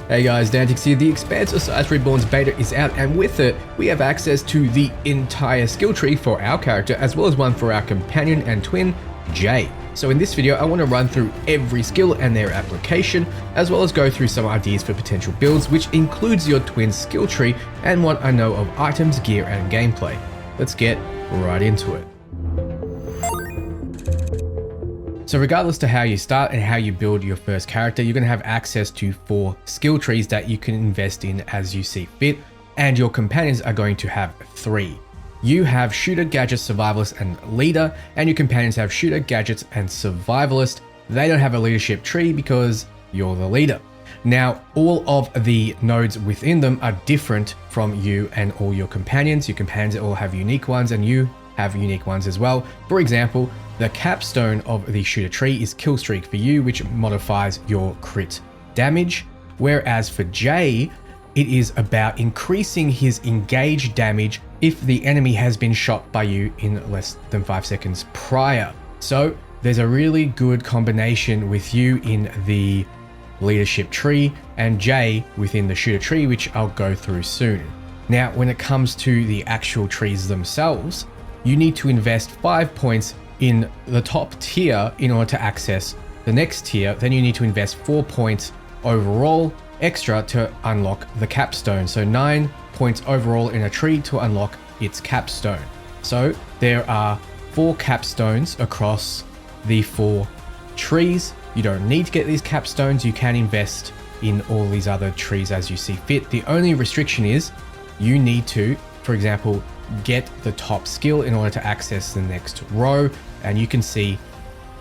Hey guys, Dantics here. The Expanse Osiris Reborn's beta is out, and with it, we have access to the entire skill tree for our character, as well as one for our companion and twin, Jay. So in this video, I want to run through every skill and their application, as well as go through some ideas for potential builds, which includes your twin skill tree and what I know of items, gear, and gameplay. Let's get right into it. So regardless to how you start and how you build your first character, you're going to have access to 4 skill trees that you can invest in as you see fit, and your companions are going to have 3. You have Shooter, Gadget, Survivalist, and Leader, and your companions have Shooter, Gadgets, and Survivalist. They don't have a leadership tree because you're the leader. Now, all of the nodes within them are different from you and all your companions. Your companions all have unique ones, and you have unique ones as well. For example, the capstone of the shooter tree is kill streak for you, which modifies your crit damage. Whereas for Jay, it is about increasing his engaged damage if the enemy has been shot by you in less than 5 seconds prior. So there's a really good combination with you in the leadership tree and Jay within the shooter tree, which I'll go through soon. Now, when it comes to the actual trees themselves, you need to invest 5 points in the top tier in order to access the next tier. Then you need to invest 4 points overall extra to unlock the capstone. So 9 points overall in a tree to unlock its capstone. So there are 4 capstones across the 4 trees. You don't need to get these capstones. You can invest in all these other trees as you see fit. The only restriction is you need to, for example, get the top skill in order to access the next row. And you can see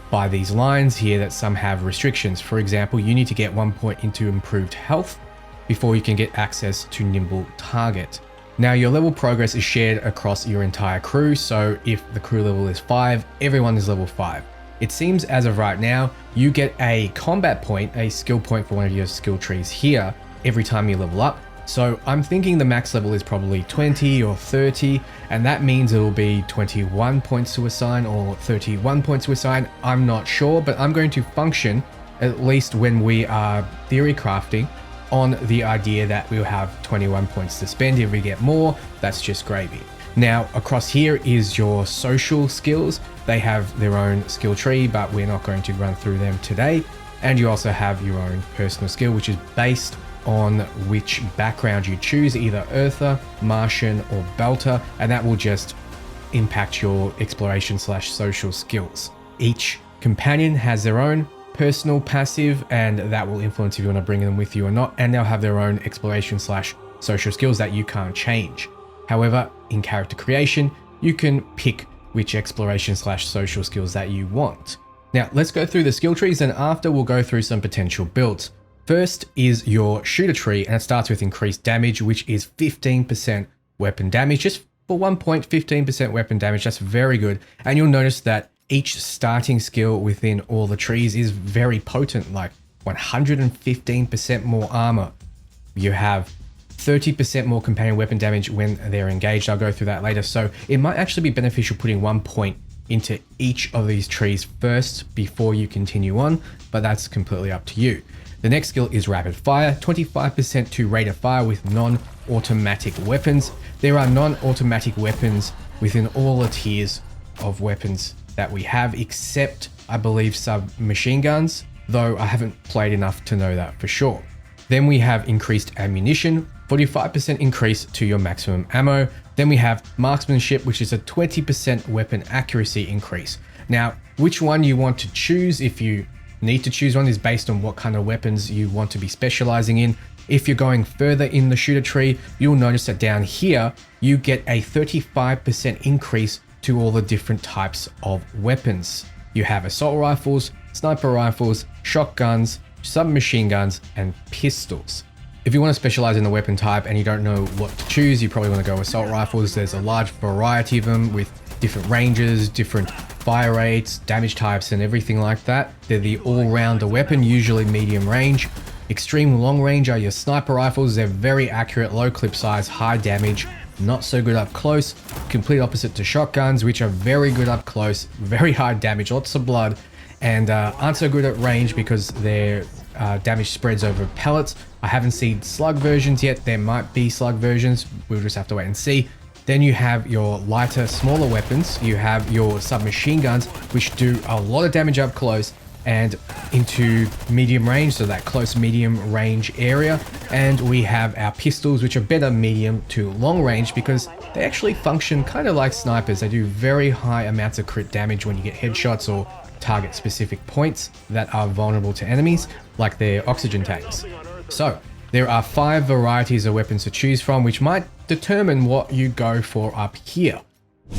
by these lines here that some have restrictions. For example, you need to get 1 point into improved health before you can get access to nimble target. Now, your level progress is shared across your entire crew. So if the crew level is 5, everyone is level 5. It seems as of right now, you get a combat point, a skill point for one of your skill trees here every time you level up. So I'm thinking the max level is probably 20 or 30, and that means it will be 21 points to assign or 31 points to assign. I'm not sure, but I'm going to function, at least when we are theory crafting, on the idea that we'll have 21 points to spend. If we get more, that's just gravy. Now, across here is your social skills. They have their own skill tree, but we're not going to run through them today. And you also have your own personal skill, which is based on which background you choose, either Earther, Martian, or Belter, and that will just impact your exploration / social skills. Each companion has their own personal passive, and that will influence if you want to bring them with you or not, and they'll have their own exploration / social skills that you can't change. However, in character creation, you can pick which exploration / social skills that you want. Now, let's go through the skill trees, and after we'll go through some potential builds. First is your shooter tree, and it starts with increased damage, which is 15% weapon damage. Just for 1 point, 15% weapon damage, that's very good. And you'll notice that each starting skill within all the trees is very potent, like 115% more armor. You have 30% more companion weapon damage when they're engaged. I'll go through that later. So it might actually be beneficial putting 1 point into each of these trees first before you continue on, but that's completely up to you. The next skill is Rapid Fire, 25% to rate of fire with non-automatic weapons. There are non-automatic weapons within all the tiers of weapons that we have, except I believe submachine guns, though I haven't played enough to know that for sure. Then we have increased ammunition, 45% increase to your maximum ammo. Then we have marksmanship, which is a 20% weapon accuracy increase. Now, which one you want to choose, if you need to choose one, is based on what kind of weapons you want to be specializing in. If you're going further in the shooter tree, you'll notice that down here, you get a 35% increase to all the different types of weapons. You have assault rifles, sniper rifles, shotguns, submachine guns, and pistols. If you want to specialize in the weapon type and you don't know what to choose, you probably want to go assault rifles. There's a large variety of them with different ranges, different fire rates, damage types, and everything like that. They're the all-rounder weapon, usually medium range. Extreme long range are your sniper rifles. They're very accurate, low clip size, high damage, not so good up close. Complete opposite to shotguns, which are very good up close, very high damage, lots of blood, and aren't so good at range because they're damage spreads over pellets. I haven't seen slug versions yet. There might be slug versions. We'll just have to wait and see. Then you have your lighter, smaller weapons. You have your submachine guns, which do a lot of damage up close and into medium range, so that close medium range area. And we have our pistols, which are better medium to long range because they actually function kind of like snipers. They do very high amounts of crit damage when you get headshots or target specific points that are vulnerable to enemies, like their oxygen tanks. So there are 5 varieties of weapons to choose from, which might determine what you go for up here.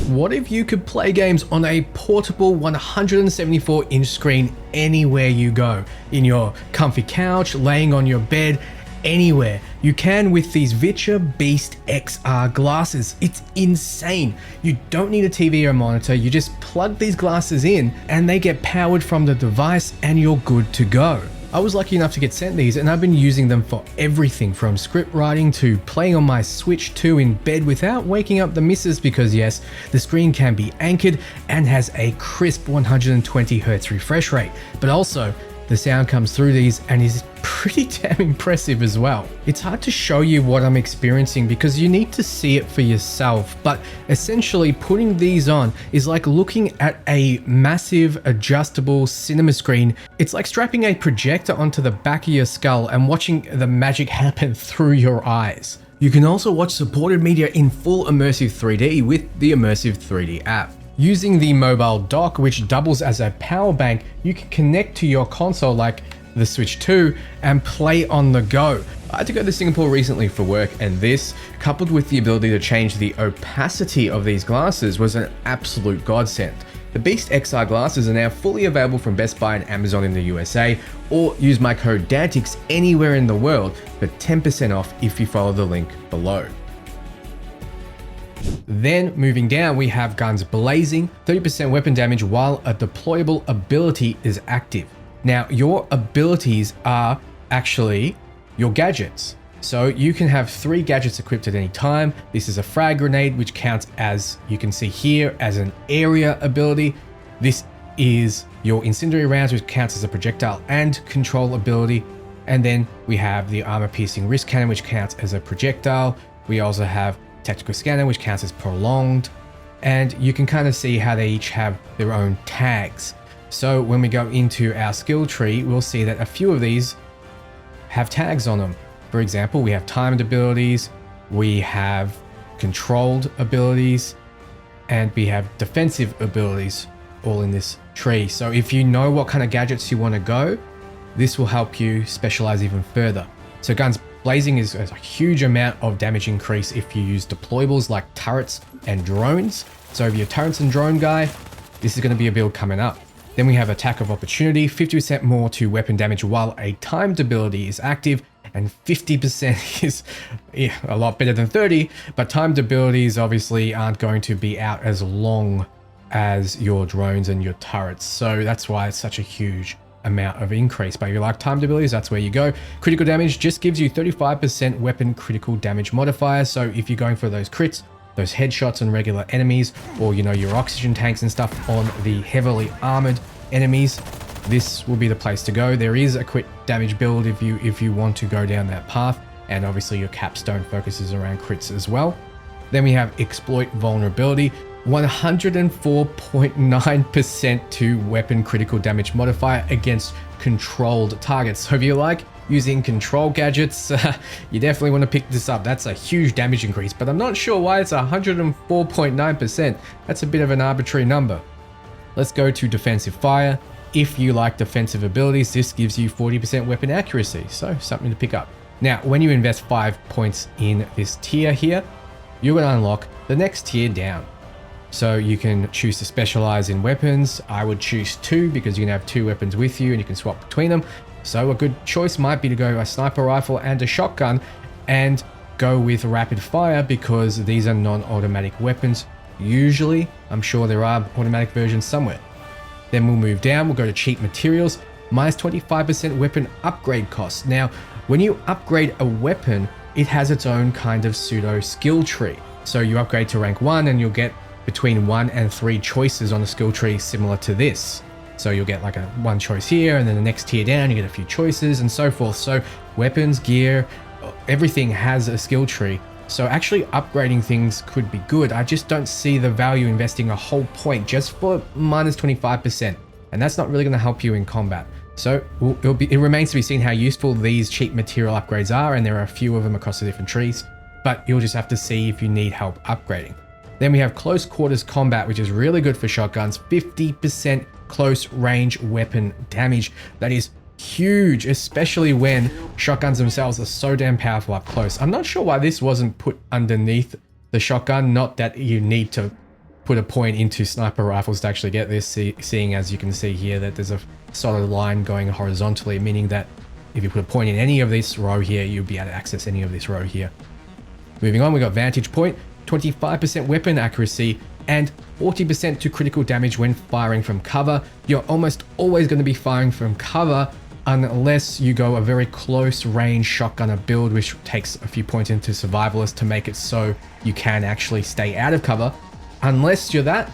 What if you could play games on a portable 174-inch screen anywhere you go? In your comfy couch, laying on your bed, anywhere. You can with these Viture Beast XR glasses. It's insane. You don't need a TV or a monitor. You just plug these glasses in and they get powered from the device and you're good to go. I was lucky enough to get sent these and I've been using them for everything from script writing to playing on my Switch 2 in bed without waking up the missus, because yes, the screen can be anchored and has a crisp 120Hz refresh rate, but also the sound comes through these and is pretty damn impressive as well. It's hard to show you what I'm experiencing because you need to see it for yourself, but essentially putting these on is like looking at a massive adjustable cinema screen. It's like strapping a projector onto the back of your skull and watching the magic happen through your eyes. You can also watch supported media in full immersive 3D with the Immersive 3D app. Using the mobile dock, which doubles as a power bank, you can connect to your console like the Switch 2 and play on the go. I had to go to Singapore recently for work, and this, coupled with the ability to change the opacity of these glasses, was an absolute godsend. The Beast XR glasses are now fully available from Best Buy and Amazon in the USA, or use my code Dantics anywhere in the world for 10% off if you follow the link below. Then moving down, we have guns blazing, 30% weapon damage while a deployable ability is active. Now your abilities are actually your gadgets. So you can have 3 gadgets equipped at any time. This is a frag grenade, which counts, as you can see here, as an area ability. This is your incendiary rounds, which counts as a projectile and control ability. And then we have the armor piercing wrist cannon, which counts as a projectile. We also have tactical scanner, which counts as prolonged, and you can kind of see how they each have their own tags. So when we go into our skill tree, we'll see that a few of these have tags on them. For example, we have timed abilities, we have controlled abilities, and we have defensive abilities all in this tree. So if you know what kind of gadgets you want to go, this will help you specialize even further. So guns blazing is a huge amount of damage increase if you use deployables like turrets and drones. So if you're a turrets and drone guy, this is going to be a build coming up. Then we have attack of opportunity, 50% more to weapon damage while a timed ability is active, and 50% is a lot better than 30, but timed abilities obviously aren't going to be out as long as your drones and your turrets. So that's why it's such a huge amount of increase. But if you like timed abilities, that's where you go. Critical damage just gives you 35% weapon critical damage modifier. So if you're going for those crits, those headshots on regular enemies, or you know, your oxygen tanks and stuff on the heavily armored enemies, this will be the place to go. There is a crit damage build if you want to go down that path, and obviously your capstone focuses around crits as well. Then we have exploit vulnerability, 104.9% to weapon critical damage modifier against controlled targets. So if you like using control gadgets, you definitely want to pick this up. That's a huge damage increase, but I'm not sure why it's 104.9%. That's a bit of an arbitrary number. Let's go to defensive fire. If you like defensive abilities, this gives you 40% weapon accuracy, so something to pick up. Now, when you invest 5 points in this tier here, you're going to unlock the next tier down. So you can choose to specialize in weapons. I would choose 2 because you can have 2 weapons with you and you can swap between them. So a good choice might be to go a sniper rifle and a shotgun, and go with rapid fire because these are non-automatic weapons. Usually, I'm sure there are automatic versions somewhere. Then we'll move down, we'll go to cheap materials, minus 25% weapon upgrade costs. Now, when you upgrade a weapon, it has its own kind of pseudo skill tree. So you upgrade to rank 1 and you'll get between 1 and 3 choices on the skill tree similar to this. So you'll get like a one choice here, and then the next tier down, you get a few choices and so forth. So weapons, gear, everything has a skill tree. So actually upgrading things could be good. I just don't see the value investing a whole point just for minus 25%. And that's not really going to help you in combat. So it remains to be seen how useful these cheap material upgrades are, and there are a few of them across the different trees, but you'll just have to see if you need help upgrading. Then we have close quarters combat, which is really good for shotguns, 50% close range weapon damage. That is huge, especially when shotguns themselves are so damn powerful up close. I'm not sure why this wasn't put underneath the shotgun, not that you need to put a point into sniper rifles to actually get this, seeing as you can see here that there's a solid line going horizontally, meaning that if you put a point in any of this row here, you'll be able to access any of this row here. Moving on, we got vantage point, 25% weapon accuracy, and 40% to critical damage when firing from cover. You're almost always going to be firing from cover unless you go a very close range shotgunner build, which takes a few points into Survivalist to make it so you can actually stay out of cover. Unless you're that,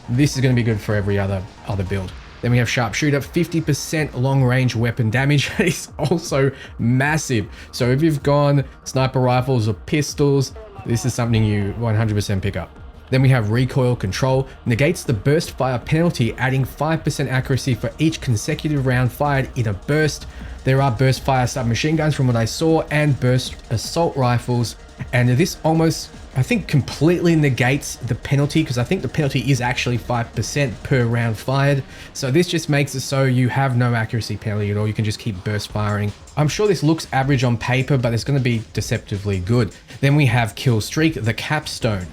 this is going to be good for every other build. Then we have sharpshooter, 50% long range weapon damage. It's also massive. So if you've gone sniper rifles or pistols, this is something you 100% pick up. Then we have recoil control, negates the burst fire penalty, adding 5% accuracy for each consecutive round fired in a burst. There are burst fire submachine guns from what I saw, and burst assault rifles. And this almost, I think, completely negates the penalty, because I think the penalty is actually 5% per round fired. So this just makes it so you have no accuracy penalty at all. You can just keep burst firing. I'm sure this looks average on paper, but it's going to be deceptively good. Then we have kill streak, the capstone.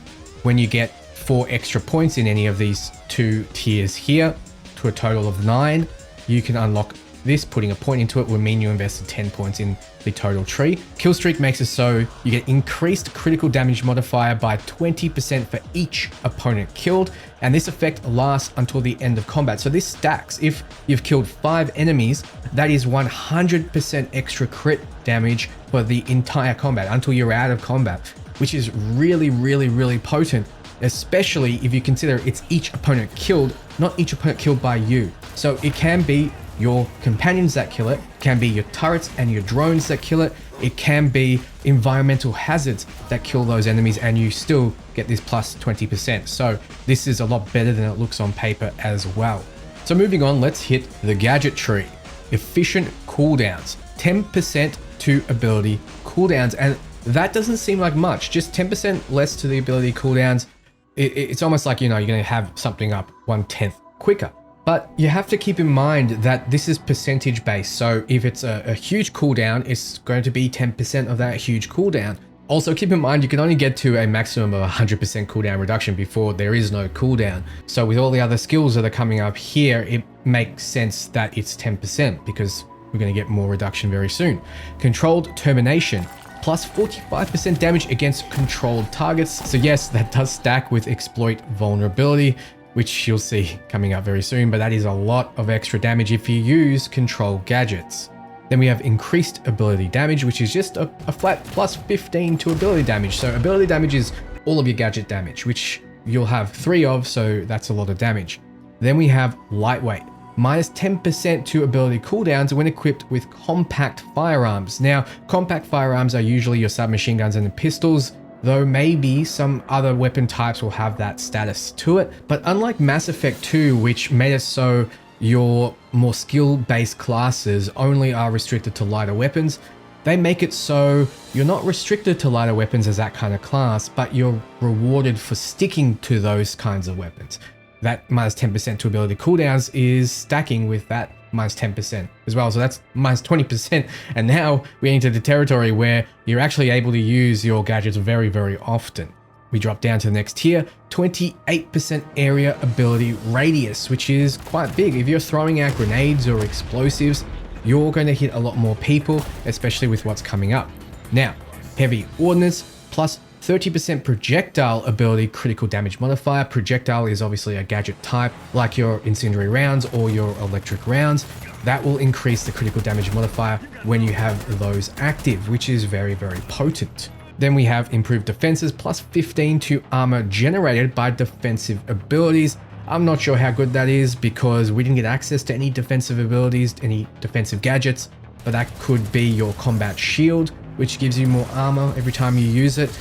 When you get 4 extra points in any of these 2 tiers here, to a total of 9, you can unlock this. Putting a point into it will mean you invested 10 points in the total tree. Kill streak makes it so you get increased critical damage modifier by 20% for each opponent killed, and this effect lasts until the end of combat. So this stacks. If you've killed 5 enemies, that is 100% extra crit damage for the entire combat until you're out of combat, which is really, really, really potent, especially if you consider it's each opponent killed, not each opponent killed by you. So it can be your companions that kill it, can be your turrets and your drones that kill it, it can be environmental hazards that kill those enemies, and you still get this plus 20%. So this is a lot better than it looks on paper as well. So moving on, let's hit the gadget tree. Efficient cooldowns, 10% to ability cooldowns, and that doesn't seem like much, just 10% less to the ability cooldowns. It's almost like, you know, you're going to have something up 1/10 quicker. But you have to keep in mind that this is percentage based. So if it's a huge cooldown, it's going to be 10% of that huge cooldown. Also keep in mind, you can only get to a maximum of 100% cooldown reduction before there is no cooldown. So with all the other skills that are coming up here, it makes sense that it's 10% because we're going to get more reduction very soon. Controlled termination, plus 45% damage against controlled targets. So yes, that does stack with exploit vulnerability, which you'll see coming up very soon, but that is a lot of extra damage if you use control gadgets. Then we have increased ability damage, which is just a flat plus 15 to ability damage. So ability damage is all of your gadget damage, which you'll have 3 of, so that's a lot of damage. Then we have lightweight, minus 10% to ability cooldowns when equipped with compact firearms. Now, compact firearms are usually your submachine guns and the pistols, though maybe some other weapon types will have that status to it. But unlike Mass Effect 2, which made it so your more skill-based classes only are restricted to lighter weapons, they make it so you're not restricted to lighter weapons as that kind of class, but you're rewarded for sticking to those kinds of weapons. That minus 10% to ability cooldowns is stacking with that minus 10% as well. So that's minus 20%. And now we're into the territory where you're actually able to use your gadgets very, very often. We drop down to the next tier, 28% area ability radius, which is quite big. If you're throwing out grenades or explosives, you're going to hit a lot more people, especially with what's coming up. Now, heavy ordnance plus 30% projectile ability critical damage modifier. Projectile is obviously a gadget type, like your incendiary rounds or your electric rounds. That will increase the critical damage modifier when you have those active, which is very, very potent. Then we have improved defenses, plus 15 to armor generated by defensive abilities. I'm not sure how good that is because we didn't get access to any defensive abilities, any defensive gadgets, but that could be your combat shield, which gives you more armor every time you use it.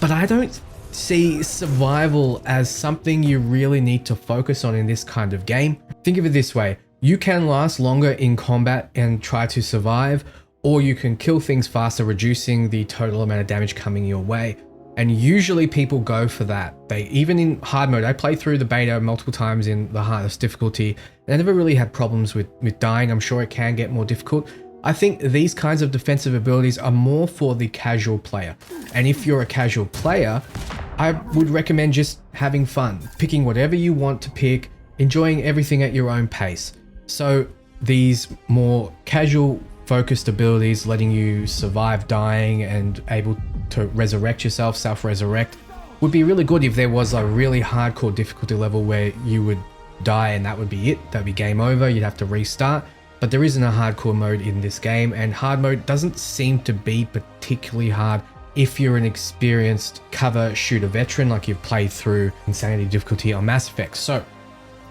But I don't see survival as something you really need to focus on in this kind of game. Think of it this way. You can last longer in combat and try to survive, or you can kill things faster, reducing the total amount of damage coming your way. And usually people go for that. Even in hard mode, I played through the beta multiple times in the hardest difficulty, and I never really had problems with dying. I'm sure it can get more difficult. I think these kinds of defensive abilities are more for the casual player. And if you're a casual player, I would recommend just having fun, picking whatever you want to pick, enjoying everything at your own pace. So these more casual focused abilities, letting you survive dying and able to resurrect yourself, self-resurrect, would be really good if there was a really hardcore difficulty level where you would die and that would be it. That'd be game over. You'd have to restart. But there isn't a hardcore mode in this game, and hard mode doesn't seem to be particularly hard if you're an experienced cover shooter veteran like you've played through Insanity difficulty on Mass Effect. So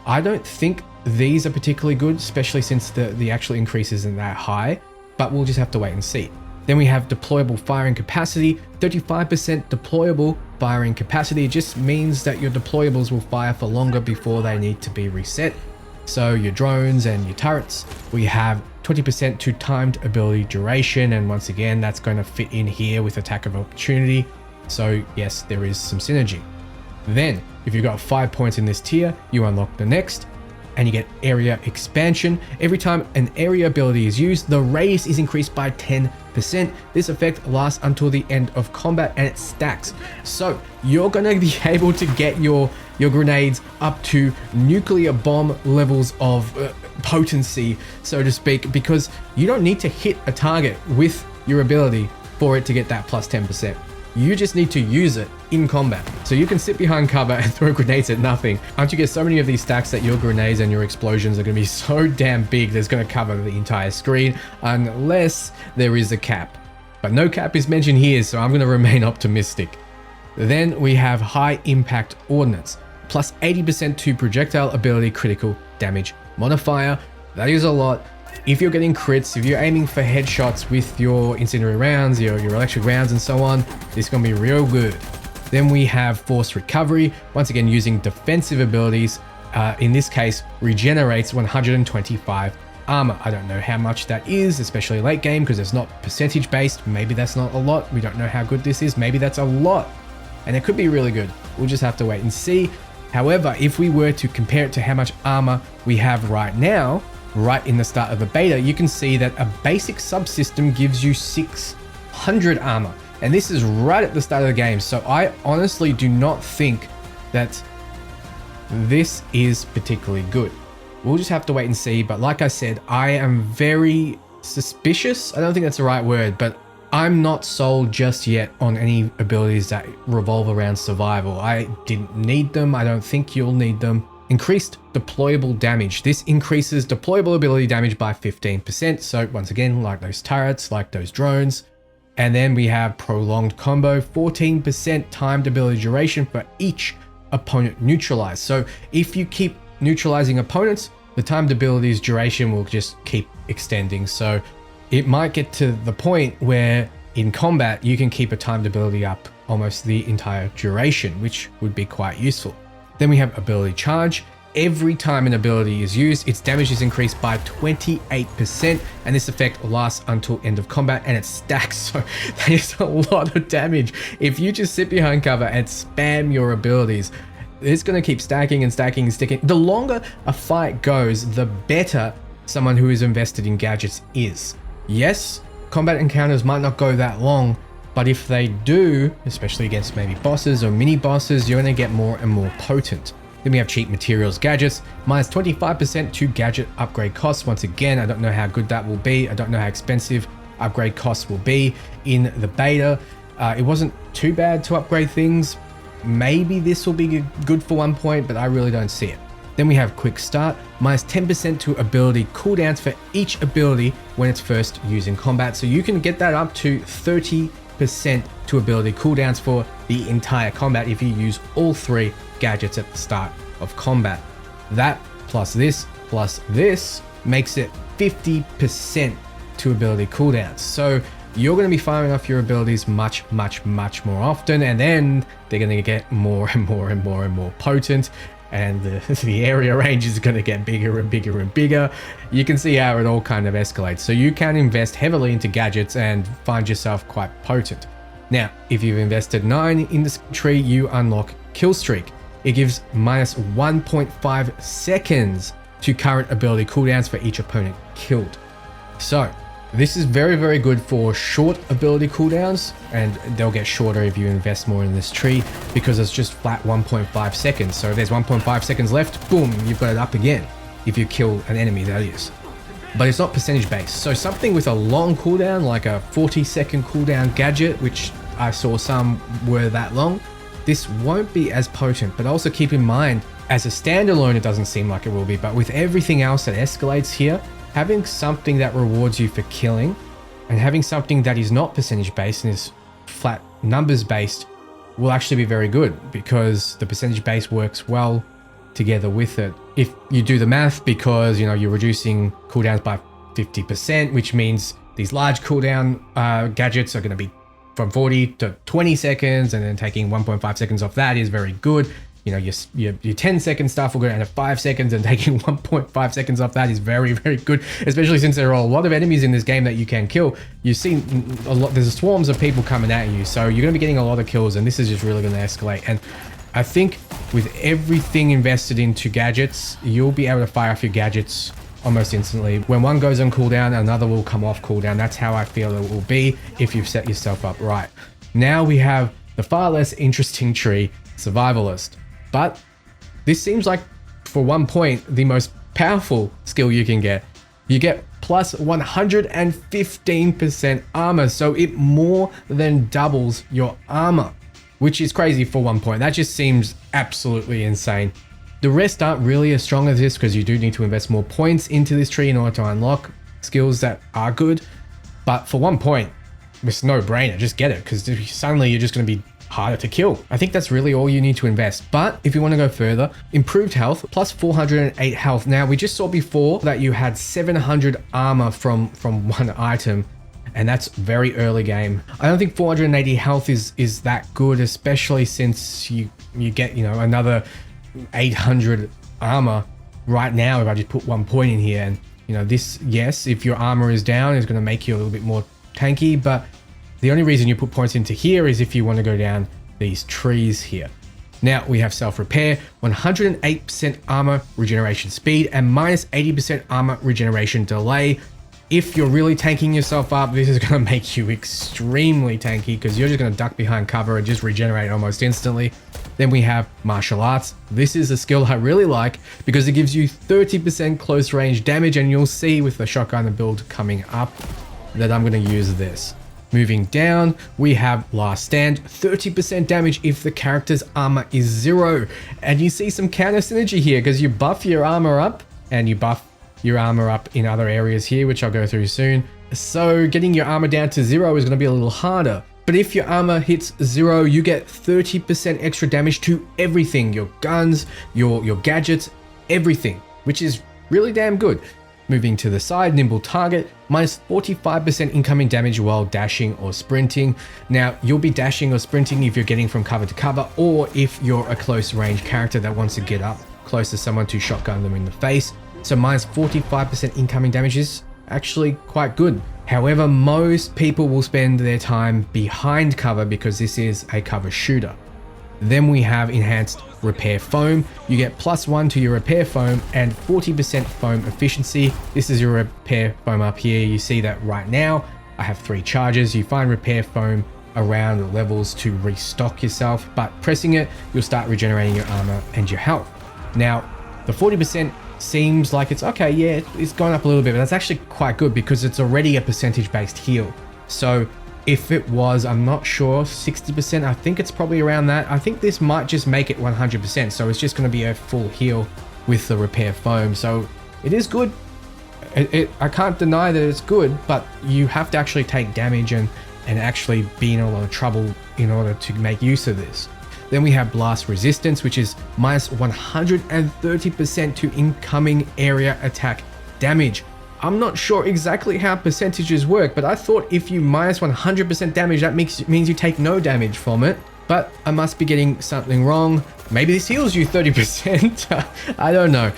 I don't think these are particularly good, especially since the actual increase isn't that high, but we'll just have to wait and see. Then we have deployable firing capacity. 35% deployable firing capacity just means that your deployables will fire for longer before they need to be reset. So your drones and your turrets. We have 20% to timed ability duration, and once again that's going to fit in here with attack of opportunity. So yes, there is some synergy. Then if you've got 5 points in this tier, you unlock the next, and you get area expansion. Every time an area ability is used, the radius is increased by 10%. This effect lasts until the end of combat and it stacks. So you're gonna be able to get your grenades up to nuclear bomb levels of potency, so to speak, because you don't need to hit a target with your ability for it to get that plus 10%. You just need to use it in combat. So you can sit behind cover and throw grenades at nothing until you get so many of these stacks that your grenades and your explosions are going to be so damn big that's going to cover the entire screen, unless there is a cap. But no cap is mentioned here, so I'm going to remain optimistic. Then we have high impact ordnance, plus 80% to projectile ability critical damage modifier. That is a lot. If you're getting crits, if you're aiming for headshots with your incendiary rounds, your electric rounds and so on, this is going to be real good. Then we have force recovery, once again using defensive abilities. In this case, regenerates 125 armor. I don't know how much that is, especially late game, because it's not percentage based. Maybe that's not a lot. We don't know how good this is. Maybe that's a lot. And it could be really good. We'll just have to wait and see. However, if we were to compare it to how much armor we have right now, right in the start of the beta, you can see that a basic subsystem gives you 600 armor. And this is right at the start of the game. So I honestly do not think that this is particularly good. We'll just have to wait and see. But like I said, I am very suspicious. I don't think that's the right word, but I'm not sold just yet on any abilities that revolve around survival. I didn't need them. I don't think you'll need them. Increased deployable damage. This increases deployable ability damage by 15%. So once again, like those turrets, like those drones. And then we have prolonged combo, 14% timed ability duration for each opponent neutralized. So if you keep neutralizing opponents, the timed ability's duration will just keep extending. So it might get to the point where in combat, you can keep a timed ability up almost the entire duration, which would be quite useful. Then we have ability charge. Every time an ability is used, its damage is increased by 28%, and this effect lasts until end of combat, and it stacks, so that is a lot of damage. If you just sit behind cover and spam your abilities, it's going to keep stacking and stacking and sticking. The longer a fight goes, the better someone who is invested in gadgets is. Yes, combat encounters might not go that long, but if they do, especially against maybe bosses or mini bosses, you're going to get more and more potent. Then we have cheap materials gadgets, minus 25% to gadget upgrade costs. Once again, I don't know how good that will be. I don't know how expensive upgrade costs will be in the beta. It wasn't too bad to upgrade things. Maybe this will be good for one point, but I really don't see it. Then we have quick start, minus 10% to ability cooldowns for each ability when it's first used in combat. So you can get that up to 30% to ability cooldowns for the entire combat if you use all three gadgets at the start of combat. That plus this makes it 50% to ability cooldowns. So you're going to be firing off your abilities much more often, and then they're going to get more and more potent, and the area range is going to get bigger and bigger. You can see how it all kind of escalates. So you can invest heavily into gadgets and find yourself quite potent. Now, if you've invested 9 in the tree, you unlock Kill Streak. It gives minus 1.5 seconds to current ability cooldowns for each opponent killed. So this is very good for short ability cooldowns, and they'll get shorter if you invest more in this tree because it's just flat 1.5 seconds. So if there's 1.5 seconds left, boom, you've got it up again if you kill an enemy, that is. But it's not percentage based. So something with a long cooldown, like a 40-second cooldown gadget, which I saw some were that long, this won't be as potent. But also keep in mind, as a standalone, it doesn't seem like it will be, but with everything else that escalates here, having something that rewards you for killing and having something that is not percentage based and is flat numbers based will actually be very good, because the percentage base works well together with it. If you do the math, because you're reducing cooldowns by 50%, which means these large cooldown gadgets are going to be from 40 to 20 seconds, and then taking 1.5 seconds off that is very good. Your 10-second stuff will go down to 5 seconds, and taking 1.5 seconds off that is very good, especially since there are a lot of enemies in this game that you can kill. You've seen a lot, there's swarms of people coming at you, so you're going to be getting a lot of kills, and this is just really going to escalate. And I think with everything invested into gadgets, you'll be able to fire off your gadgets almost instantly. When one goes on cooldown, another will come off cooldown. That's how I feel it will be if you've set yourself up right. Now we have the far less interesting tree, Survivalist. But this seems like, for 1 point, the most powerful skill you can get. You get plus 115% armor, so it more than doubles your armor, which is crazy for 1 point. That just seems absolutely insane. The rest aren't really as strong as this, because you do need to invest more points into this tree in order to unlock skills that are good. But for 1 point, it's no brainer. Just get it, because suddenly you're just going to be harder to kill. I think that's really all you need to invest. But if you want to go further, improved health plus 408 health. Now, we just saw before that you had 700 armor from one item, and that's very early game. I don't think 480 health is that good, especially since you get another 800 armor right now if I just put 1 point in here. And this, yes, if your armor is down, is going to make you a little bit more tanky, but the only reason you put points into here is if you want to go down these trees here. Now we have self-repair, 108% armor regeneration speed, and minus 80% armor regeneration delay. If you're really tanking yourself up, this is going to make you extremely tanky, because you're just going to duck behind cover and just regenerate almost instantly. Then we have martial arts. This is a skill I really like because it gives you 30% close range damage, and you'll see with the shotgun build coming up that I'm going to use this. Moving down, we have Last Stand, 30% damage if the character's armor is 0. And you see some counter synergy here, because you buff your armor up and you buff your armor up in other areas here, which I'll go through soon. So getting your armor down to 0 is going to be a little harder. But if your armor hits 0, you get 30% extra damage to everything. Your guns, your gadgets, everything, which is really damn good. Moving to the side, nimble target, minus 45% incoming damage while dashing or sprinting. Now, you'll be dashing or sprinting if you're getting from cover to cover, or if you're a close range character that wants to get up close to someone to shotgun them in the face. So minus 45% incoming damage is actually quite good. However, most people will spend their time behind cover because this is a cover shooter. Then we have enhanced repair foam. You get +1 to your repair foam and 40% foam efficiency. This is your repair foam up here. You see that right now I have 3 charges. You find repair foam around the levels to restock yourself, but pressing it, you'll start regenerating your armor and your health. Now, the 40% seems like it's okay, yeah, it's gone up a little bit, but that's actually quite good because it's already a percentage based heal. So if it was, I'm not sure, 60%, I think it's probably around that. I think this might just make it 100%. So it's just going to be a full heal with the repair foam. So it is good. I can't deny that it's good, but you have to actually take damage and actually be in a lot of trouble in order to make use of this. Then we have blast resistance, which is minus 130% to incoming area attack damage. I'm not sure exactly how percentages work, but I thought if you minus 100% damage, that means you take no damage from it. But I must be getting something wrong. Maybe this heals you 30%. I don't know.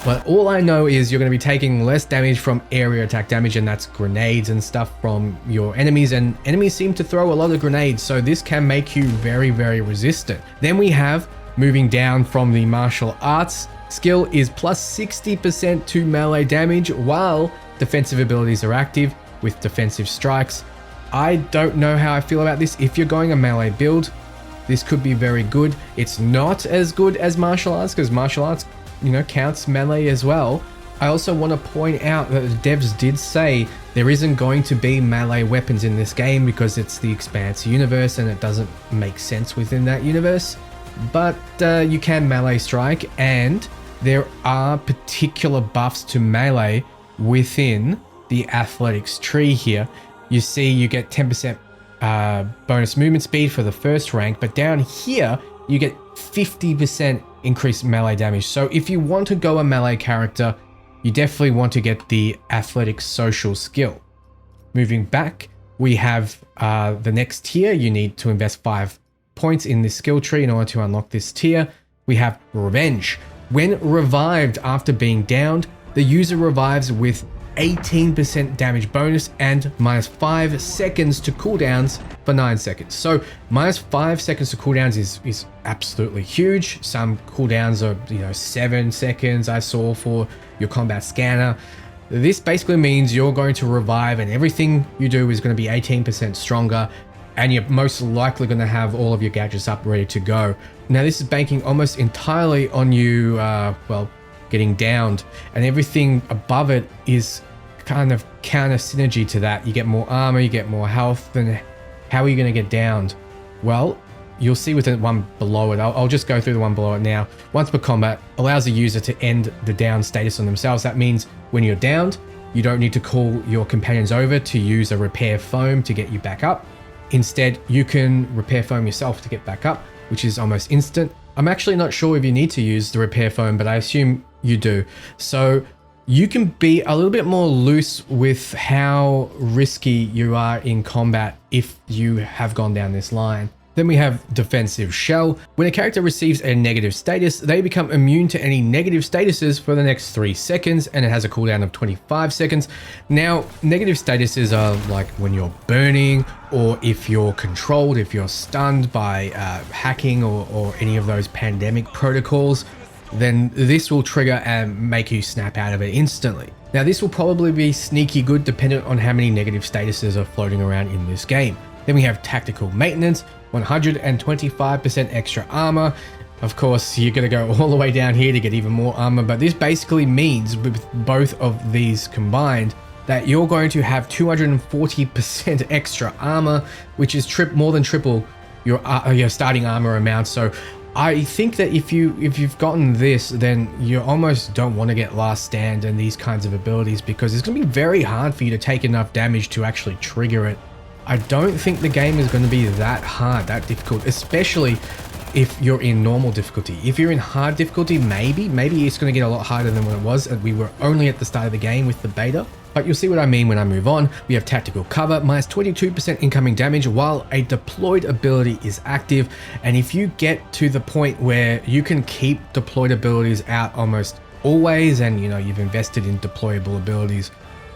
But all I know is you're going to be taking less damage from area attack damage, and that's grenades and stuff from your enemies. And enemies seem to throw a lot of grenades, so this can make you very, very resistant. Then we have, moving down from the martial arts, skill is plus 60% to melee damage while defensive abilities are active with defensive strikes. I don't know how I feel about this. If you're going a melee build, this could be very good. It's not as good as martial arts, because martial arts, you know, counts melee as well. I also want to point out that the devs did say there isn't going to be melee weapons in this game because it's the Expanse universe and it doesn't make sense within that universe. But you can melee strike, and there are particular buffs to melee within the athletics tree here. You see you get 10% bonus movement speed for the first rank, but down here you get 50% increased melee damage. So if you want to go a melee character, you definitely want to get the athletics social skill. Moving back, we have the next tier. You need to invest 5 points in this skill tree in order to unlock this tier. We have Revenge. When revived after being downed, the user revives with 18% damage bonus and minus 5 seconds to cooldowns for 9 seconds. So minus 5 seconds to cooldowns is absolutely huge. Some cooldowns are 7 seconds I saw for your combat scanner. This basically means you're going to revive and everything you do is going to be 18% stronger, and you're most likely going to have all of your gadgets up ready to go. Now this is banking almost entirely on you getting downed, and everything above it is kind of counter synergy to that. You get more armor, you get more health, and how are you going to get downed? Well, you'll see with the one below it. I'll just go through the one below it now. Once per combat, allows the user to end the down status on themselves. That means when you're downed, you don't need to call your companions over to use a repair foam to get you back up. Instead, you can repair foam yourself to get back up, which is almost instant. I'm actually not sure if you need to use the repair foam, but I assume you do. So you can be a little bit more loose with how risky you are in combat if you have gone down this line. Then we have Defensive Shell. When a character receives a negative status, they become immune to any negative statuses for the next 3 seconds, and it has a cooldown of 25 seconds. Now, negative statuses are like when you're burning, or if you're controlled, if you're stunned by hacking or any of those pandemic protocols, then this will trigger and make you snap out of it instantly. Now, this will probably be sneaky good dependent on how many negative statuses are floating around in this game. Then we have Tactical Maintenance, 125% extra armor. Of course, you're going to go all the way down here to get even more armor, but this basically means with both of these combined that you're going to have 240% extra armor, which is more than triple your starting armor amount. So I think that if you've gotten this, then you almost don't want to get Last Stand and these kinds of abilities, because it's going to be very hard for you to take enough damage to actually trigger it. I don't think the game is going to be that hard, that difficult, especially if you're in normal difficulty. If you're in hard difficulty, maybe it's going to get a lot harder than what it was, and we were only at the start of the game with the beta. But you'll see what I mean when I move on. We have Tactical Cover, minus 22% incoming damage while a deployed ability is active. And if you get to the point where you can keep deployed abilities out almost always, and you've invested in deployable abilities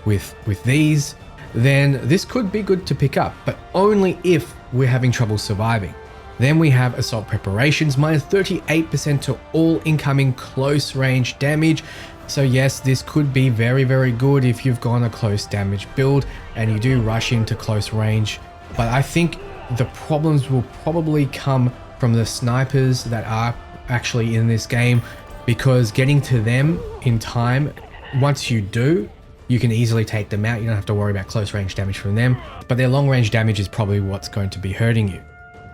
with these, then this could be good to pick up, but only if we're having trouble surviving. Then we have Assault Preparations, minus 38% to all incoming close range damage. So yes, this could be very, very good if you've gone a close damage build and you do rush into close range. But I think the problems will probably come from the snipers that are actually in this game, because getting to them in time, once you do, you can easily take them out. You don't have to worry about close range damage from them, but their long range damage is probably what's going to be hurting you.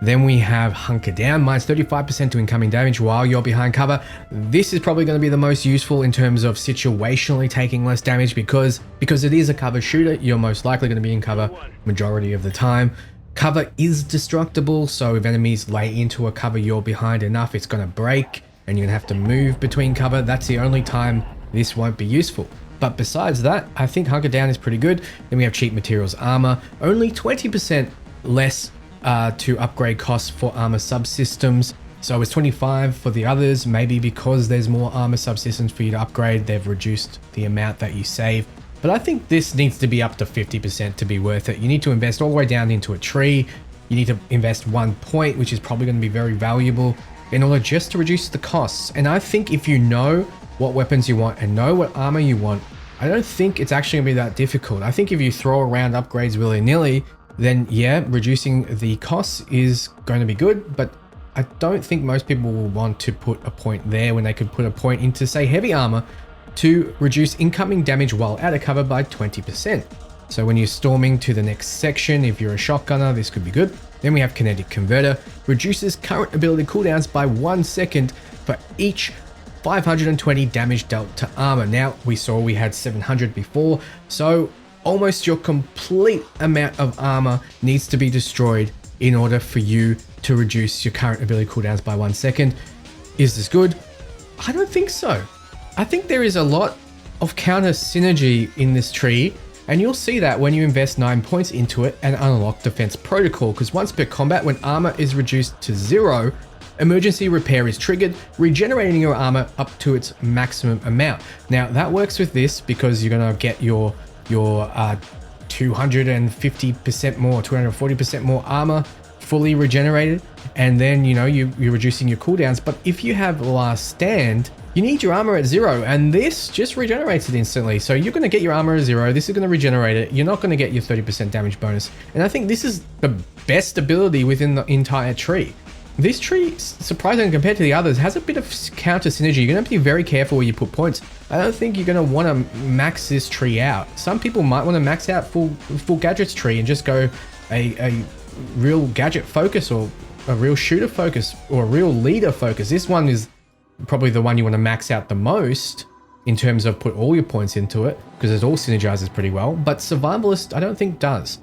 Then we have Hunker Down, minus 35% to incoming damage while you're behind cover. This is probably going to be the most useful in terms of situationally taking less damage, because it is a cover shooter. You're most likely going to be in cover majority of the time. Cover is destructible, so if enemies lay into a cover you're behind enough, it's going to break and you're going to have to move between cover. That's the only time this won't be useful. But besides that, I think Hunker Down is pretty good. Then we have Cheap Materials Armor, only 20% less to upgrade costs for armor subsystems. So it's 25 for the others, maybe because there's more armor subsystems for you to upgrade, they've reduced the amount that you save. But I think this needs to be up to 50% to be worth it. You need to invest all the way down into a tree. You need to invest 1 point, which is probably going to be very valuable in order just to reduce the costs. And I think if you know what weapons you want and know what armor you want, I don't think it's actually going to be that difficult. I think if you throw around upgrades willy-nilly, then yeah, reducing the costs is going to be good, but I don't think most people will want to put a point there when they could put a point into, say, heavy armor to reduce incoming damage while out of cover by 20%. So when you're storming to the next section, if you're a shotgunner, this could be good. Then we have Kinetic Converter, reduces current ability cooldowns by 1 second for each 520 damage dealt to armor. Now, we saw we had 700 before, so almost your complete amount of armor needs to be destroyed in order for you to reduce your current ability cooldowns by 1 second. Is this good? I don't think so. I think there is a lot of counter synergy in this tree, and you'll see that when you invest 9 points into it and unlock Defense Protocol, because once per combat, when armor is reduced to 0, emergency repair is triggered, regenerating your armor up to its maximum amount. Now that works with this because you're gonna get your 250% more, 240% more armor fully regenerated, and then you're reducing your cooldowns. But if you have Last Stand, you need your armor at 0, and this just regenerates it instantly. So you're going to get your armor at 0, this is going to regenerate it, you're not going to get your 30% damage bonus. And I think this is the best ability within the entire tree. This tree, surprisingly compared to the others, has a bit of counter synergy. You're going to have to be very careful where you put points. I don't think you're going to want to max this tree out. Some people might want to max out full Gadget's tree and just go a real gadget focus, or a real shooter focus, or a real leader focus. This one is probably the one you want to max out the most in terms of put all your points into it, because it all synergizes pretty well. But Survivalist, I don't think does.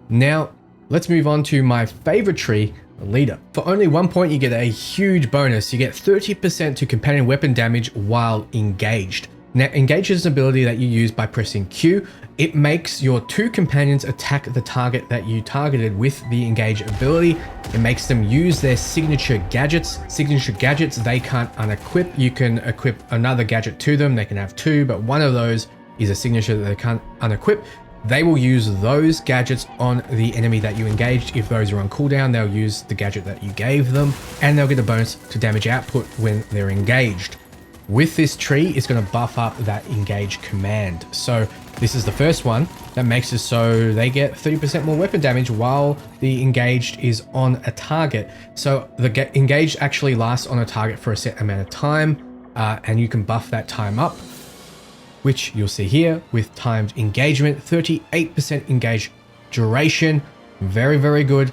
Now, let's move on to my favorite tree, Leader. For only 1 point, you get a huge bonus. You get 30% to companion weapon damage while engaged. Now, engage is an ability that you use by pressing Q. It makes your 2 companions attack the target that you targeted with the engage ability. It makes them use their signature gadgets. Signature gadgets, they can't unequip. You can equip another gadget to them. They can have 2, but one of those is a signature that they can't unequip. They will use those gadgets on the enemy that you engaged. If those are on cooldown, they'll use the gadget that you gave them, and they'll get a bonus to damage output when they're engaged. With this tree, it's going to buff up that engage command. So this is the first one that makes it so they get 30% more weapon damage while the engaged is on a target. So the engaged actually lasts on a target for a set amount of time, and you can buff that time up, which you'll see here with timed engagement, 38% engage duration. Very, very good.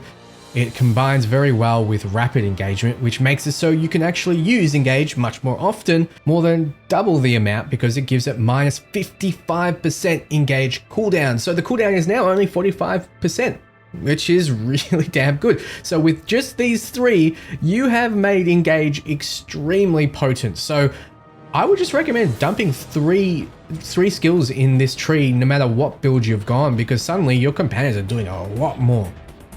It combines very well with rapid engagement, which makes it so you can actually use engage much more often, more than double the amount, because it gives it minus 55% engage cooldown. So the cooldown is now only 45%, which is really damn good. So with just these 3, you have made engage extremely potent. So I would just recommend dumping three skills in this tree, no matter what build you've gone, because suddenly your companions are doing a lot more.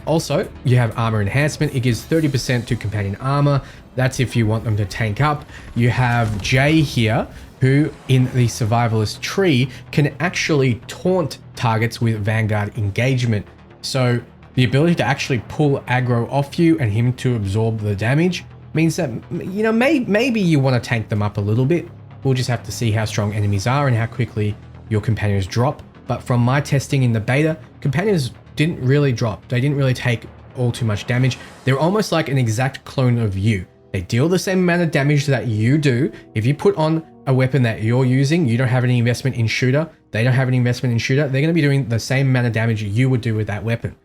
Also, you have armor enhancement. It gives 30% to companion armor. That's if you want them to tank up. You have Jay here, who in the Survivalist Tree can actually taunt targets with Vanguard engagement. So the ability to actually pull aggro off you and him to absorb the damage means that, maybe you want to tank them up a little bit. We'll just have to see how strong enemies are and how quickly your companions drop. But from my testing in the beta, companions didn't really drop. They didn't really take all too much damage. They're almost like an exact clone of you. They deal the same amount of damage that you do. If you put on a weapon that you're using, you don't have any investment in shooter, they don't have any investment in shooter, they're going to be doing the same amount of damage you would do with that weapon.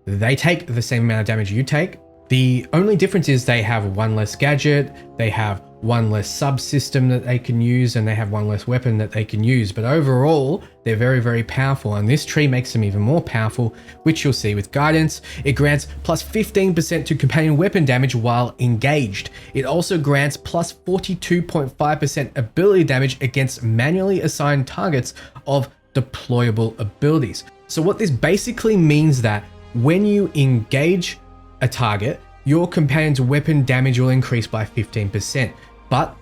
They take the same amount of damage you take, The only difference is they have one less gadget, they have one less subsystem that they can use, and they have one less weapon that they can use. But overall, they're very, very powerful, and this tree makes them even more powerful, which you'll see with guidance. It grants plus 15% to companion weapon damage while engaged. It also grants plus 42.5% ability damage against manually assigned targets of deployable abilities. So what this basically means that when you engage a target, your companion's weapon damage will increase by 15%. But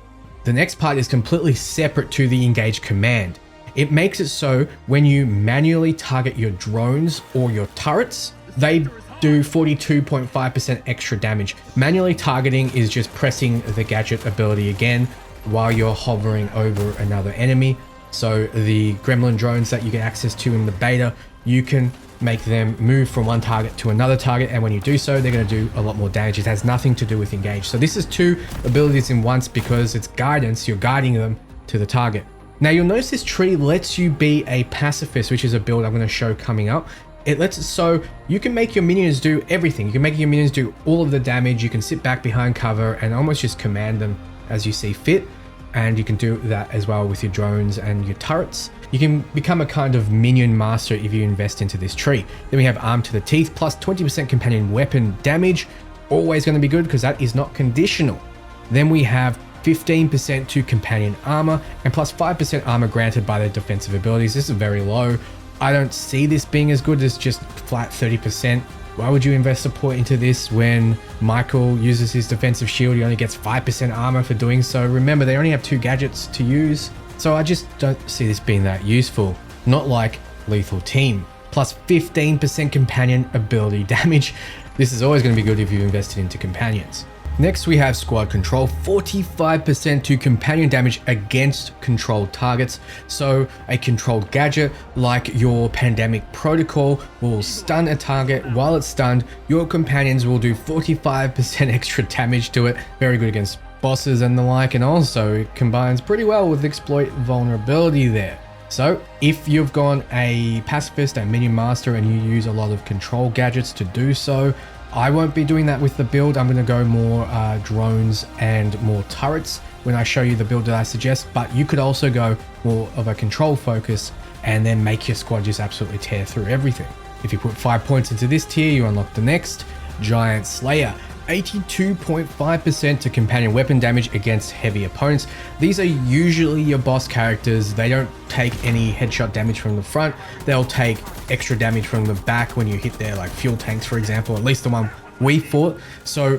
the next part is completely separate to the engage command. It makes it so when you manually target your drones or your turrets, they do 42.5% extra damage. Manually targeting is just pressing the gadget ability again while you're hovering over another enemy. So the gremlin drones that you get access to in the beta, you can make them move from one target to another target, and when you do so, they're going to do a lot more damage. It has nothing to do with engage. So this is two abilities in once because it's guidance. You're guiding them to the target. Now you'll notice this tree lets you be a pacifist, which is a build I'm going to show coming up. It lets it so you can make your minions do everything. You can make your minions do all of the damage. You can sit back behind cover and almost just command them as you see fit. And you can do that as well with your drones and your turrets. You can become a kind of minion master if you invest into this tree. Then we have arm to the teeth, plus 20% companion weapon damage. Always going to be good because that is not conditional. Then we have 15% to companion armor and plus 5% armor granted by their defensive abilities. This is very low. I don't see this being as good as just flat 30%. Why would you invest support into this when Michael uses his defensive shield? He only gets 5% armor for doing so. Remember, they only have 2 gadgets to use. So I just don't see this being that useful. Not like Lethal Team. Plus 15% companion ability damage. This is always going to be good if you invested into companions. Next, we have squad control, 45% to companion damage against controlled targets. So a controlled gadget like your pandemic protocol will stun a target. While it's stunned, your companions will do 45% extra damage to it. Very good against bosses and the like, and also it combines pretty well with exploit vulnerability there. So if you've gone a pacifist and minion master and you use a lot of control gadgets to do so, I won't be doing that with the build. I'm going to go more drones and more turrets when I show you the build that I suggest, but you could also go more of a control focus and then make your squad just absolutely tear through everything. If you put 5 points into this tier, you unlock the next Giant Slayer. 82.5% to companion weapon damage against heavy opponents. These are usually your boss characters. They don't take any headshot damage from the front. They'll take extra damage from the back when you hit their like fuel tanks, for example, at least the one we fought. So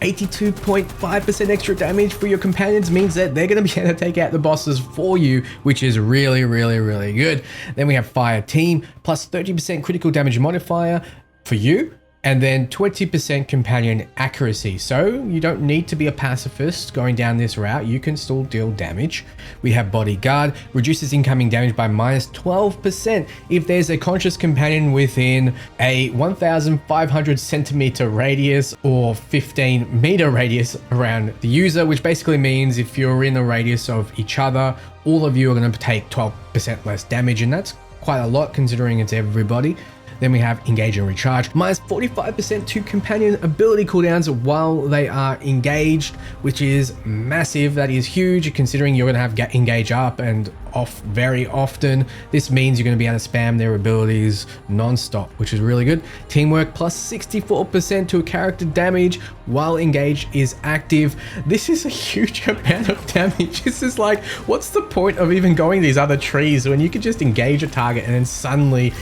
82.5% extra damage for your companions means that they're going to be able to take out the bosses for you, which is really, really, really good. Then we have Fire Team, plus 30% critical damage modifier for you. And then 20% companion accuracy. So you don't need to be a pacifist going down this route. You can still deal damage. We have Bodyguard, reduces incoming damage by minus 12% if there's a conscious companion within a 1,500 centimeter radius or 15 meter radius around the user, which basically means if you're in a radius of each other, all of you are going to take 12% less damage. And that's quite a lot considering it's everybody. Then we have Engage and Recharge, minus 45% to companion ability cooldowns while they are engaged, which is massive. That is huge considering you're going to have Engage up and off very often. This means you're going to be able to spam their abilities non-stop, which is really good. Teamwork, plus 64% to character damage while Engage is active. This is a huge amount of damage. This is like, what's the point of even going these other trees when you could just engage a target and then suddenly,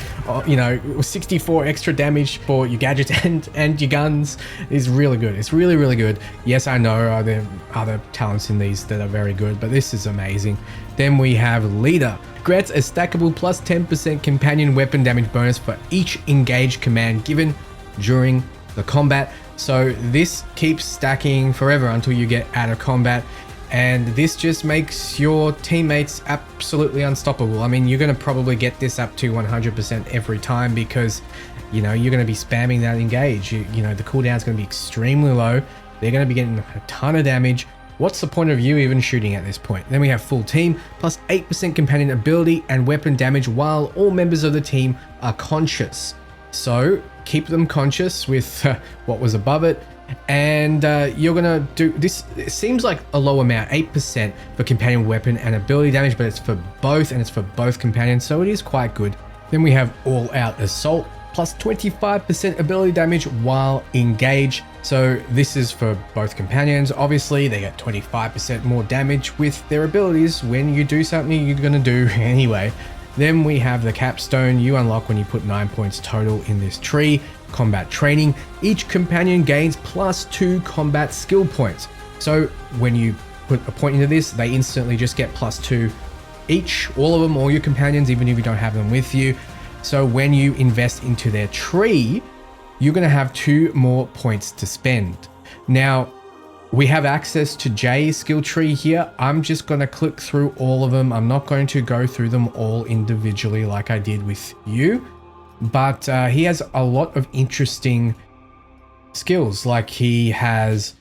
you know, 64 extra damage for your gadgets and your guns is really good. It's really, really good. Yes, I know there are other talents in these that are very good, but this is amazing. Then we have Leader. Grants a stackable plus 10% companion weapon damage bonus for each engaged command given during the combat. So this keeps stacking forever until you get out of combat. And this just makes your teammates absolutely unstoppable. I mean, you're going to probably get this up to 100% every time because, you know, you're going to be spamming that engage. You know, the cooldown is going to be extremely low. They're going to be getting a ton of damage. What's the point of you even shooting at this point? Then we have Full Team, plus 8% companion ability and weapon damage while all members of the team are conscious. So keep them conscious with what was above it. And you're gonna do this. It seems like a low amount, 8% for companion weapon and ability damage, but it's for both, and it's for both companions, so it is quite good. Then we have All Out Assault, plus 25% ability damage while engaged. So this is for both companions. Obviously, they get 25% more damage with their abilities when you do something you're gonna do anyway. Then we have the Capstone. You unlock when you put 9 points total in this tree. Combat Training. Each companion gains plus 2 combat skill points. So when you put a point into this, they instantly just get plus 2 each, all of them, all your companions, even if you don't have them with you. So when you invest into their tree, you're going to have 2 more points to spend. Now, we have access to Jay's skill tree here. I'm just going to click through all of them. I'm not going to go through them all individually like I did with you, but he has a lot of interesting skills. Like he has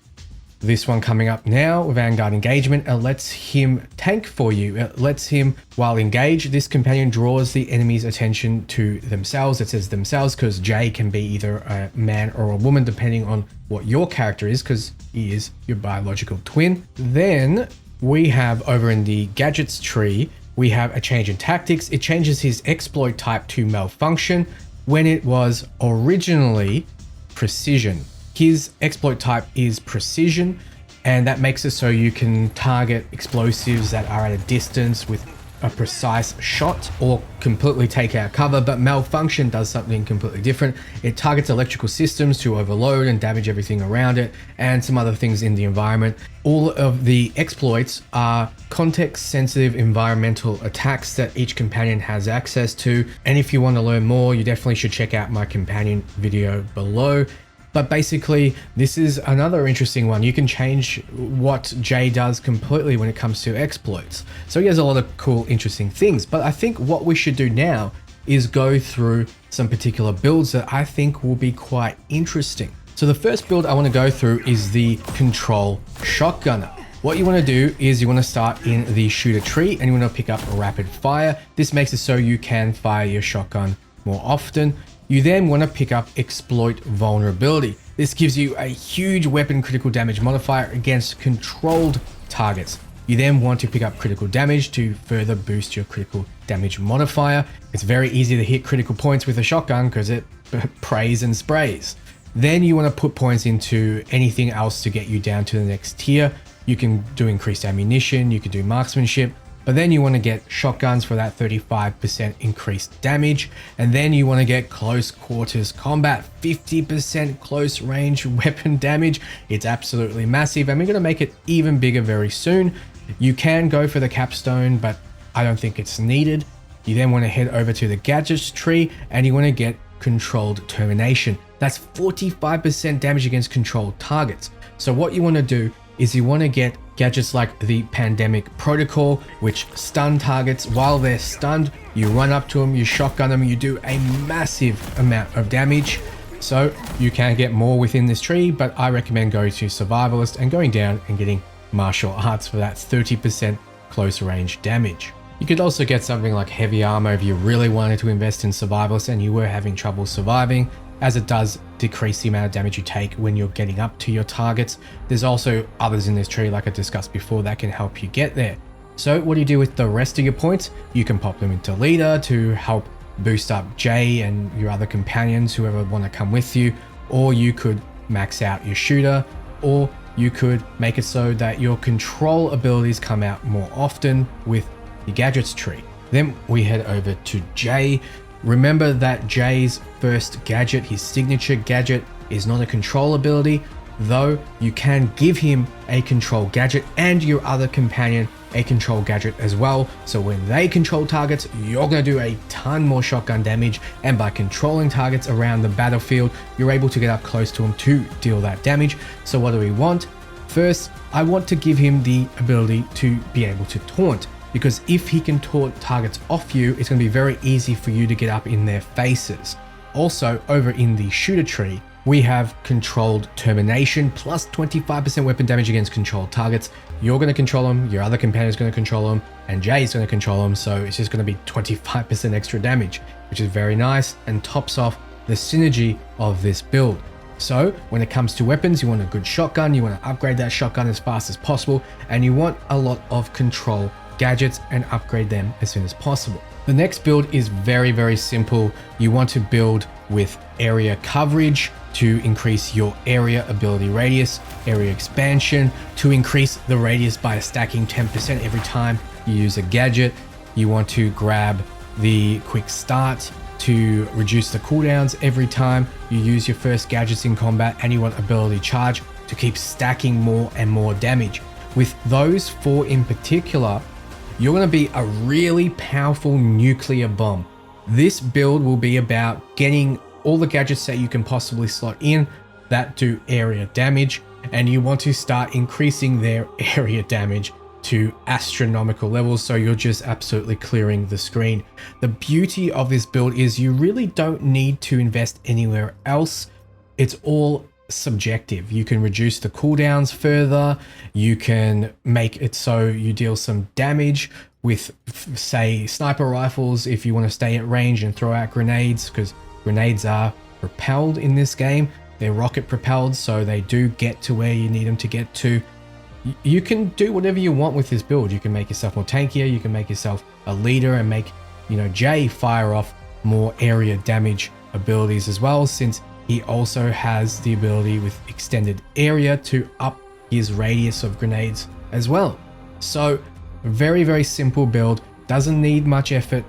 this one coming up now, Vanguard Engagement. It lets him tank for you. It lets him, while engaged, this companion draws the enemy's attention to themselves. It says themselves because Jay can be either a man or a woman depending on what your character is, because he is your biological twin. Then we have over in the Gadgets tree, we have a change in tactics. It changes his exploit type to malfunction when it was originally precision. His exploit type is precision, and that makes it so you can target explosives that are at a distance with a precise shot or completely take out cover. But malfunction does something completely different. It targets electrical systems to overload and damage everything around it, and some other things in the environment. All of the exploits are context sensitive environmental attacks that each companion has access to. And if you want to learn more, you definitely should check out my companion video below. But basically, this is another interesting one. You can change what Jay does completely when it comes to exploits. So he has a lot of cool, interesting things. But I think what we should do now is go through some particular builds that I think will be quite interesting. So the first build I want to go through is the Control Shotgunner. What you want to do is you want to start in the Shooter tree and you want to pick up Rapid Fire. This makes it so you can fire your shotgun more often. You then want to pick up Exploit Vulnerability. This gives you a huge weapon critical damage modifier against controlled targets. You then want to pick up Critical Damage to further boost your critical damage modifier. It's very easy to hit critical points with a shotgun because it prays and sprays. Then you want to put points into anything else to get you down to the next tier. You can do increased ammunition, you can do marksmanship, but then you want to get shotguns for that 35% increased damage. And then you want to get close quarters combat, 50% close range weapon damage. It's absolutely massive, and we're going to make it even bigger very soon. You can go for the Capstone, but I don't think it's needed. You then want to head over to the Gadget Tree and you want to get Controlled Termination. That's 45% damage against controlled targets. So what you want to do is you want to get gadgets like the Pandemic Protocol, which stun targets. While they're stunned, you run up to them, you shotgun them, you do a massive amount of damage. So you can get more within this tree, but I recommend going to Survivalist and going down and getting Martial Arts for that 30% close range damage. You could also get something like Heavy Armor if you really wanted to invest in Survivalist and you were having trouble surviving, as it does decrease the amount of damage you take when you're getting up to your targets. There's also others in this tree, like I discussed before, that can help you get there. So what do you do with the rest of your points? You can pop them into Leader to help boost up Jay and your other companions, whoever want to come with you, or you could max out your Shooter, or you could make it so that your control abilities come out more often with the Gadgets tree. Then we head over to Jay. Remember that Jay's first gadget, his signature gadget, is not a control ability, though you can give him a control gadget and your other companion a control gadget as well. So when they control targets, you're going to do a ton more shotgun damage, and by controlling targets around the battlefield, you're able to get up close to them to deal that damage. So what do we want? First, I want to give him the ability to be able to taunt, because if he can taunt targets off you, it's going to be very easy for you to get up in their faces. Also, over in the Shooter tree, we have Controlled Termination, plus 25% weapon damage against controlled targets. You're going to control them, your other companion is going to control them, and Jay's going to control them, so it's just going to be 25% extra damage, which is very nice and tops off the synergy of this build. So when it comes to weapons, you want a good shotgun, you want to upgrade that shotgun as fast as possible, and you want a lot of control gadgets and upgrade them as soon as possible. The next build is very, very simple. You want to build with area coverage to increase your area ability radius, area expansion to increase the radius by stacking 10% every time you use a gadget. You want to grab the quick start to reduce the cooldowns every time you use your first gadgets in combat, and you want ability charge to keep stacking more and more damage. With those 4 in particular, you're going to be a really powerful nuclear bomb. This build will be about getting all the gadgets that you can possibly slot in that do area damage, and you want to start increasing their area damage to astronomical levels, so you're just absolutely clearing the screen. The beauty of this build is you really don't need to invest anywhere else. It's all subjective. You can reduce the cooldowns further, you can make it so you deal some damage with, say, sniper rifles if you want to stay at range and throw out grenades, because grenades are propelled in this game. They're rocket propelled, so they do get to where you need them to get to. You can do whatever you want with this build. You can make yourself more tankier, you can make yourself a leader and make, Jay fire off more area damage abilities as well, since he also has the ability with extended area to up his radius of grenades as well. So very, very simple build, doesn't need much effort,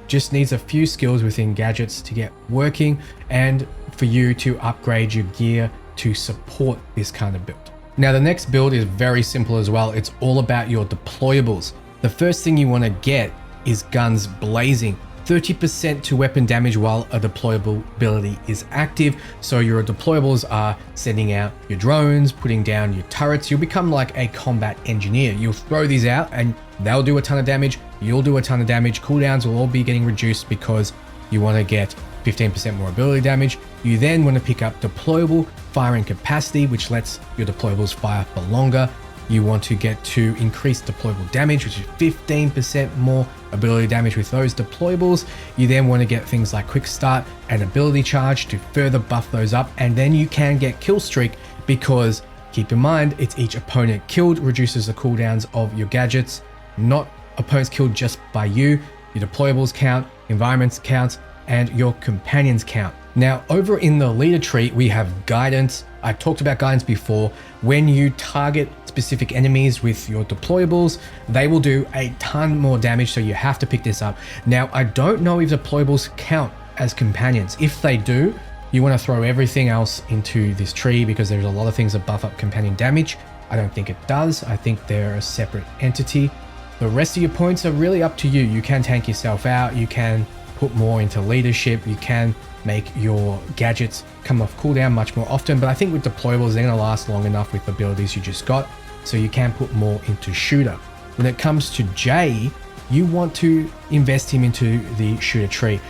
just needs a few skills within gadgets to get working and for you to upgrade your gear to support this kind of build. Now the next build is very simple as well. It's all about your deployables. The first thing you want to get is Guns Blazing. 30% to weapon damage while a deployable ability is active. So your deployables are sending out your drones, putting down your turrets. You'll become like a combat engineer. You'll throw these out and they'll do a ton of damage. You'll do a ton of damage. Cooldowns will all be getting reduced because you want to get 15% more ability damage. You then want to pick up deployable firing capacity, which lets your deployables fire for longer. You want to get to increased deployable damage, which is 15% more ability damage with those deployables. You then want to get things like quick start and ability charge to further buff those up. And then you can get kill streak, because keep in mind, it's each opponent killed reduces the cooldowns of your gadgets, not opponents killed just by you. Your deployables count, environments count, and your companions count. Now over in the leader tree, we have guidance. I talked about guidance before. When you target specific enemies with your deployables, they will do a ton more damage, so you have to pick this up. Now, I don't know if deployables count as companions. If they do, you want to throw everything else into this tree, because there's a lot of things that buff up companion damage. I don't think it does. I think they're a separate entity. The rest of your points are really up to you. You can tank yourself out, you can put more into leadership, you can make your gadgets come off cooldown much more often, but I think with deployables, they're going to last long enough with the abilities you just got, so you can put more into shooter. When it comes to Jay, you want to invest him into the shooter tree.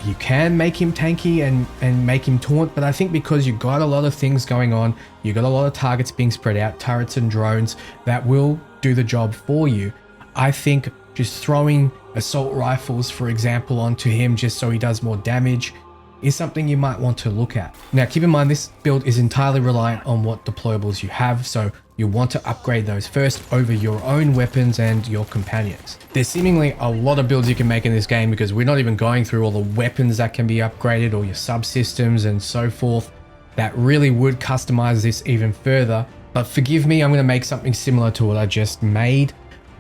You can make him tanky and make him taunt, but I think because you got a lot of things going on, you got a lot of targets being spread out, turrets and drones that will do the job for you. I think just throwing assault rifles, for example, onto him just so he does more damage is something you might want to look at. Now, keep in mind, this build is entirely reliant on what deployables you have, so you want to upgrade those first over your own weapons and your companions. There's seemingly a lot of builds you can make in this game, because we're not even going through all the weapons that can be upgraded or your subsystems and so forth that really would customize this even further. But forgive me, I'm going to make something similar to what I just made.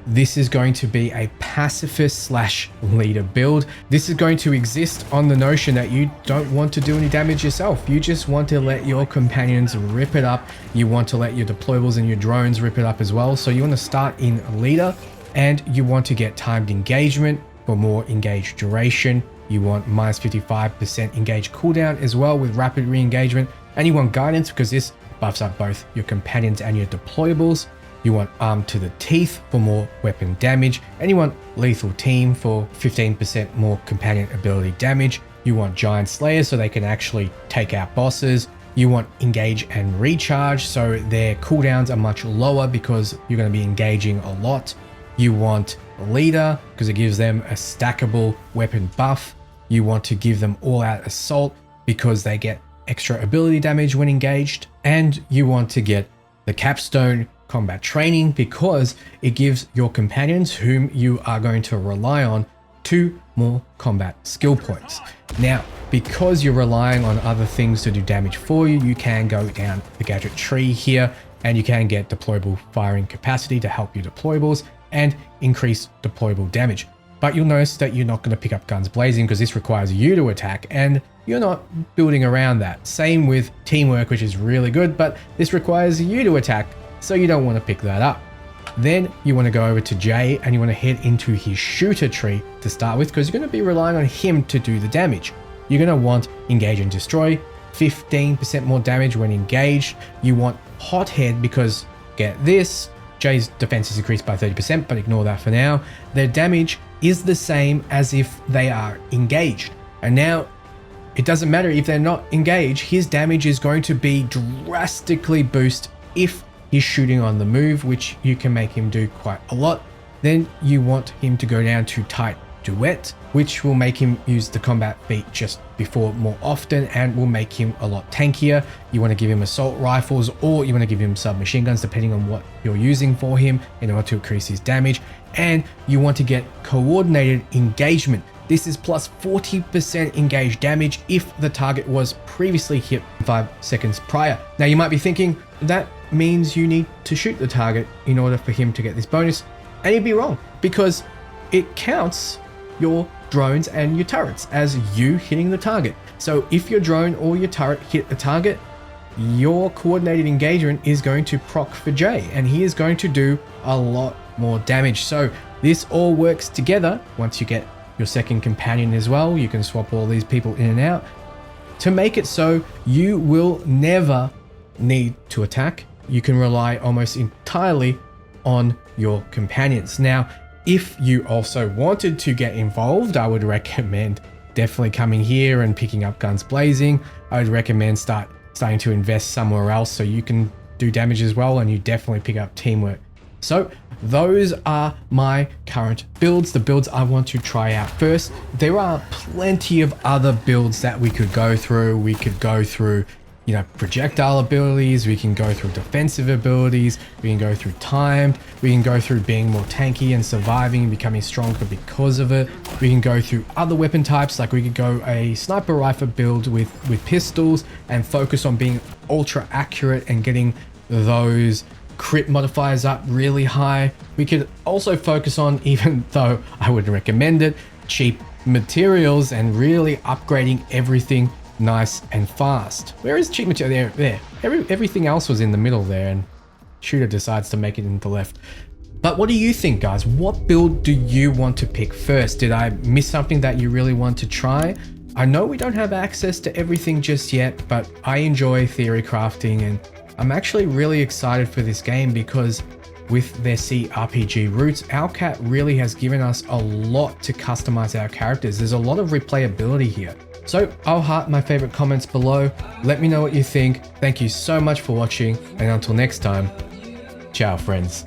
This is going to be a pacifist / leader build. This is going to exist on the notion that you don't want to do any damage yourself. You just want to let your companions rip it up. You want to let your deployables and your drones rip it up as well. So you want to start in leader, and you want to get timed engagement for more engaged duration. You want minus 55% engaged cooldown as well with rapid re-engagement. And you want guidance, because this buffs up both your companions and your deployables. You want armed to the teeth for more weapon damage, and you want lethal team for 15% more companion ability damage. You want giant slayers so they can actually take out bosses. You want engage and recharge, so their cooldowns are much lower because you're going to be engaging a lot. You want leader because it gives them a stackable weapon buff. You want to give them all out assault because they get extra ability damage when engaged, and you want to get the capstone combat training because it gives your companions whom you are going to rely on 2 more combat skill points. Now, because you're relying on other things to do damage for you, you can go down the Gadget Tree here and you can get deployable firing capacity to help your deployables and increase deployable damage. But you'll notice that you're not going to pick up guns blazing because this requires you to attack and you're not building around that. Same with teamwork, which is really good, but this requires you to attack, so you don't want to pick that up. Then you want to go over to Jay and you want to head into his shooter tree to start with because you're going to be relying on him to do the damage. You're going to want engage and destroy, 15% more damage when engaged. You want hothead because, get this, Jay's defense is increased by 30%, but ignore that for now. Their damage is the same as if they are engaged. And now it doesn't matter if they're not engaged, his damage is going to be drastically boosted if he's shooting on the move, which you can make him do quite a lot. Then you want him to go down to tight duet, which will make him use the combat feat just before more often and will make him a lot tankier. You want to give him assault rifles or you want to give him submachine guns depending on what you're using for him in order to increase his damage. And you want to get coordinated engagement. This is plus 40% engaged damage if the target was previously hit 5 seconds prior. Now you might be thinking that means you need to shoot the target in order for him to get this bonus, and you'd be wrong because it counts your drones and your turrets as you hitting the target. So if your drone or your turret hit the target, your coordinated engagement is going to proc for Jay and he is going to do a lot more damage. So this all works together. Once you get your second companion as well, you can swap all these people in and out to make it so you will never need to attack. You can rely almost entirely on your companions. Now, if you also wanted to get involved, I would recommend definitely coming here and picking up guns blazing. I would recommend starting to invest somewhere else so you can do damage as well, and you definitely pick up teamwork. So those are my current builds, the builds I want to try out first. There are plenty of other builds that we could go through. We could go through, you know, projectile abilities, we can go through defensive abilities, we can go through timed, we can go through being more tanky and surviving and becoming stronger because of it. We can go through other weapon types, like we could go a sniper rifle build with pistols and focus on being ultra accurate and getting those crit modifiers up really high. We could also focus on, even though I wouldn't recommend it, cheap materials and really upgrading everything nice and fast. Where is cheap material? There. Everything else was in the middle there, and shooter decides to make it in the left. But what do you think, guys? What build do you want to pick first? Did I miss something that you really want to try? I know we don't have access to everything just yet, but I enjoy theory crafting, and I'm actually really excited for this game because with their CRPG roots, Owlcat really has given us a lot to customize our characters. There's a lot of replayability here. So I'll heart my favorite comments below. Let me know what you think. Thank you so much for watching, and until next time, ciao friends.